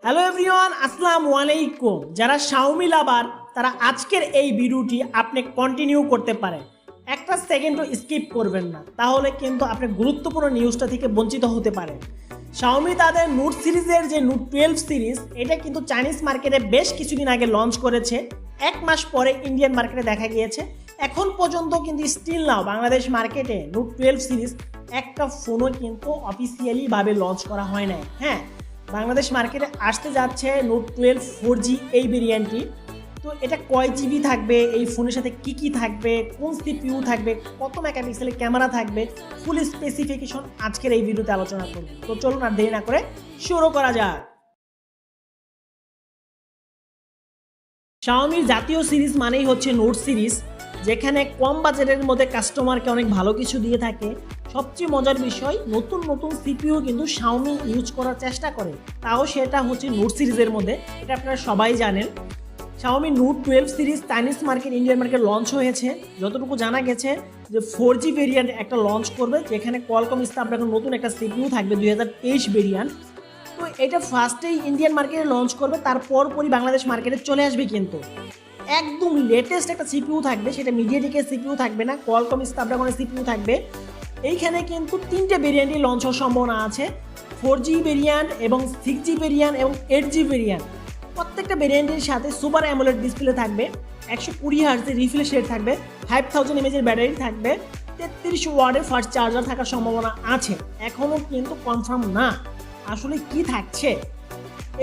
Hello everyone, আসসালামু আলাইকুম। যারা শাওমি লাভার তারা আজকের এই ভিডিওটি আপনি কন্টিনিউ করতে পারেন, একটা সেকেন্ডও স্কিপ করবেন না, তাহলে কিন্তু আপনি গুরুত্বপূর্ণ নিউজটা থেকে বঞ্চিত হতে পারেন। শাওমি তাদের নোট সিরিজের যে নোট 12 সিরিজ, এটা কিন্তু চাইনিজ মার্কেটে বেশ কিছুদিন আগে লঞ্চ করেছে। এক মাস পরে ইন্ডিয়ান মার্কেটে দেখা গিয়েছে। এখন পর্যন্ত কিন্তু স্টিল নাও বাংলাদেশ মার্কেটে নোট 12 সিরিজ একটা ফোনও কিন্তু অফিসিয়ালিভাবে লঞ্চ করা হয় নাই। হ্যাঁ, বাংলাদেশ মার্কেটে আসতে যাচ্ছে নোট 12 4G এই ভেরিয়েন্টটি। তো এটা কয় জিবি থাকবে, এই ফোনের সাথে কি কি থাকবে, কোন সিপিইউ থাকবে, কত মেগাপিক্সেলের ক্যামেরা থাকবে, ফুল স্পেসিফিকেশন আজকের এই ভিডিওতে আলোচনা করব। তো চলুন আর দেরি না করে শুরু করা যাক। শাওমির জাতীয় সিরিজ মানেই হচ্ছে নোট সিরিজ, যেখানে কম বাজেটের মধ্যে কাস্টমারকে অনেক ভালো কিছু দিয়ে থাকে। সবচেয়ে মজার বিষয়, নতুন নতুন সিপিইউ কিন্তু শাওমি ইউজ করার চেষ্টা করে, তাও সেটা হচ্ছে নোট সিরিজের মধ্যে। এটা আপনারা সবাই জানেন। Xiaomi note 12 series Chinese market, Indian market launch হয়েছে। যতটুকু জানা গেছে যে 4G ভেরিয়েন্ট একটা লঞ্চ করবে, যেখানে কোয়ালকম স্ন্যাপড্রাগন নতুন একটা সিপিইউ থাকবে 2023 ভেরিয়েন্ট। তো এটা ফার্স্টেই ইন্ডিয়ান মার্কেটে লঞ্চ করবে, তারপর পরই বাংলাদেশ মার্কেটে চলে আসবে। কিন্তু একদম লেটেস্ট একটা সিপিইউ থাকবে, সেটা মিডিয়াটেকের সিপিইউ থাকবে না, কোয়ালকম স্ন্যাপড্রাগনের সিপিইউ থাকবে। এইখানে কিন্তু তিনটে ভেরিয়েন্টই লঞ্চ হওয়ার সম্ভাবনা আছে, 4G ভেরিয়েন্ট এবং 6G ভেরিয়েন্ট এবং 8G ভেরিয়েন্ট। প্রত্যেকটা ভেরিয়েন্টের সাথে সুপার অ্যামোলেড ডিসপ্লে থাকবে, 120 হার্টজের রিফ্রেশ রেট থাকবে, 5000 এমএএইচের ব্যাটারি থাকবে, 33 ওয়াটের ফাস্ট চার্জার থাকার সম্ভাবনা আছে। এখনও কিন্তু কনফার্ম না আসলে কি থাকছে।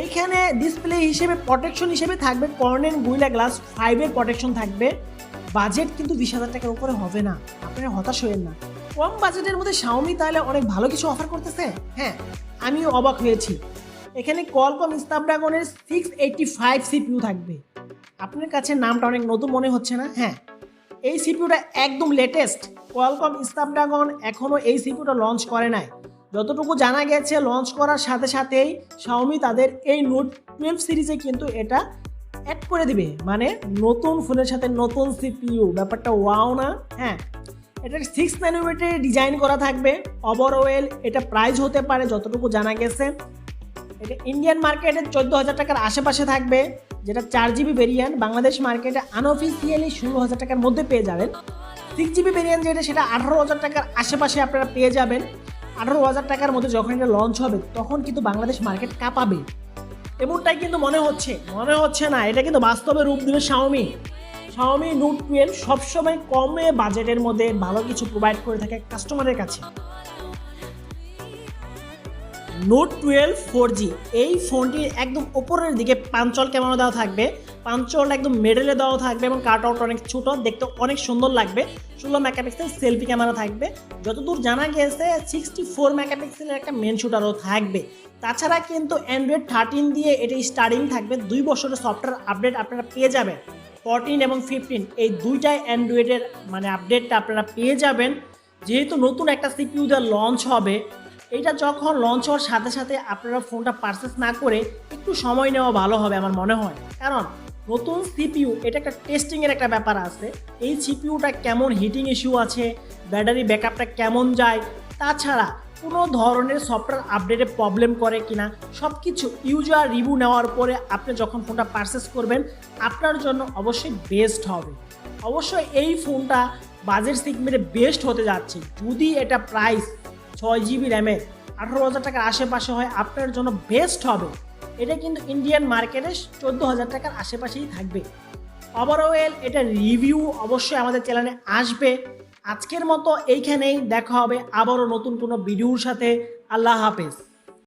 এইখানে ডিসপ্লে হিসেবে প্রোটেকশন হিসেবে থাকবে কর্নেল গুইলা গ্লাস 5 প্রোটেকশন থাকবে। বাজেট কিন্তু 20,000 টাকার উপরে হবে না, আপনারা হতাশ হবেন না। কম বাজেটের মধ্যে শাওমি তাহলে অনেক ভালো কিছু অফার করতেছে। হ্যাঁ, আমিও অবাক হয়েছি। এখানে কোয়ালকম স্ন্যাপড্রাগনের 685 সিপিইউ থাকবে। আপনার কাছে নামটা অনেক নতুন মনে হচ্ছে না? হ্যাঁ, এই সিপিইউটা একদম লেটেস্ট। কোয়ালকম স্ন্যাপড্রাগন এখনও এই সিপিইউটা লঞ্চ করে নাই। যতটুকু জানা গেছে, লঞ্চ করার সাথে সাথেই শাওমি তাদের এই নোট 12 সিরিজে কিন্তু এটা অ্যাড করে দিবে, মানে নতুন ফোনের সাথে নতুন সিপিইউ। ব্যাপারটা ওয়াও না? হ্যাঁ, এটা 6 ন্যানোমিটারে ডিজাইন করা থাকবে। ওভারঅল এটা প্রাইস হতে পারে, যতটুকু জানা গেছে, এটা ইন্ডিয়ান মার্কেটে 14,000 টাকার আশেপাশে থাকবে, যেটা 4GB ভেরিয়েন্ট। বাংলাদেশ মার্কেটে আনঅফিসিয়ালি 16,000 টাকার মধ্যে পেয়ে যাবেন। 6GB ভেরিয়েন্ট যেটা, সেটা 18,000 টাকার আশেপাশে আপনারা পেয়ে যাবেন। 18,000 টাকার মধ্যে যখন এটা লঞ্চ হবে, তখন কিন্তু বাংলাদেশ মার্কেট কাঁপাবে, এমনটাই কিন্তু মনে হচ্ছে না। এটা কিন্তু বাস্তবে রূপ দেবে শাওমি। শাওমি নোট 12 সবসময় কমে বাজেটের মধ্যে ভালো কিছু প্রোভাইড করে থাকে কাস্টমারের কাছে। নোট 12 4G এই ফোনটির একদম ওপরের দিকে পাঞ্চল ক্যামেরা দেওয়া থাকবে। পাঞ্চলটা একদম মেডেলে দেওয়া থাকবে এবং কাট আউট অনেক ছোট, দেখতে অনেক সুন্দর লাগবে। 16 মেগাপিক্সেল সেলফি ক্যামেরা থাকবে। যতদূর জানা গেছে 64 মেগাপিক্সেলের একটা মেন শুটারও থাকবে। তাছাড়া কিন্তু অ্যান্ড্রয়েড 13 দিয়ে এটা স্টার্টিং থাকবে। 2 বছরের সফটওয়্যার আপডেট আপনারা পেয়ে যাবেন। 14 এবং 15 এই দুইটাই অ্যান্ড্রয়েডের মানে আপডেটটা আপনারা পেয়ে যাবেন। যেহেতু নতুন একটা সিপিইউ দিয়ে লঞ্চ হবে, এইটা যখন লঞ্চ হওয়ার সাথে সাথে আপনারা ফোনটা পারচেস না করে একটু সময় নেওয়া ভালো হবে আমার মনে হয়। কারণ নতুন সিপিইউ, এটা একটা টেস্টিংয়ের একটা ব্যাপার আছে। এই সিপিইউটা কেমন হিটিং ইস্যু আছে, ব্যাটারি ব্যাকআপটা কেমন যায়, তাছাড়া কোনো ধরনের সফটওয়্যার আপডেটে প্রবলেম করে কিনা, সব কিছু ইউজার রিভিউ নেওয়ার পরে আপনি যখন ফোনটা পারচেস করবেন, আপনার জন্য অবশ্যই বেস্ট হবে। অবশ্যই এই ফোনটা বাজেট সেগমেন্টে বেস্ট হতে যাচ্ছে। যদি এটা প্রাইস 6GB র্যামের 18,000 টাকার আশেপাশে হয়, আপনার জন্য বেস্ট হবে। এটা কিন্তু ইন্ডিয়ান মার্কেটে 14,000 টাকার আশেপাশেই থাকবে। ওভারঅল এটা রিভিউ অবশ্যই আমাদের চ্যানেলে আসবে। আজকের মতো এইখানেই দেখা হবে আবারও নতুন কোনো ভিডিওর সাথে। আল্লাহ হাফেজ।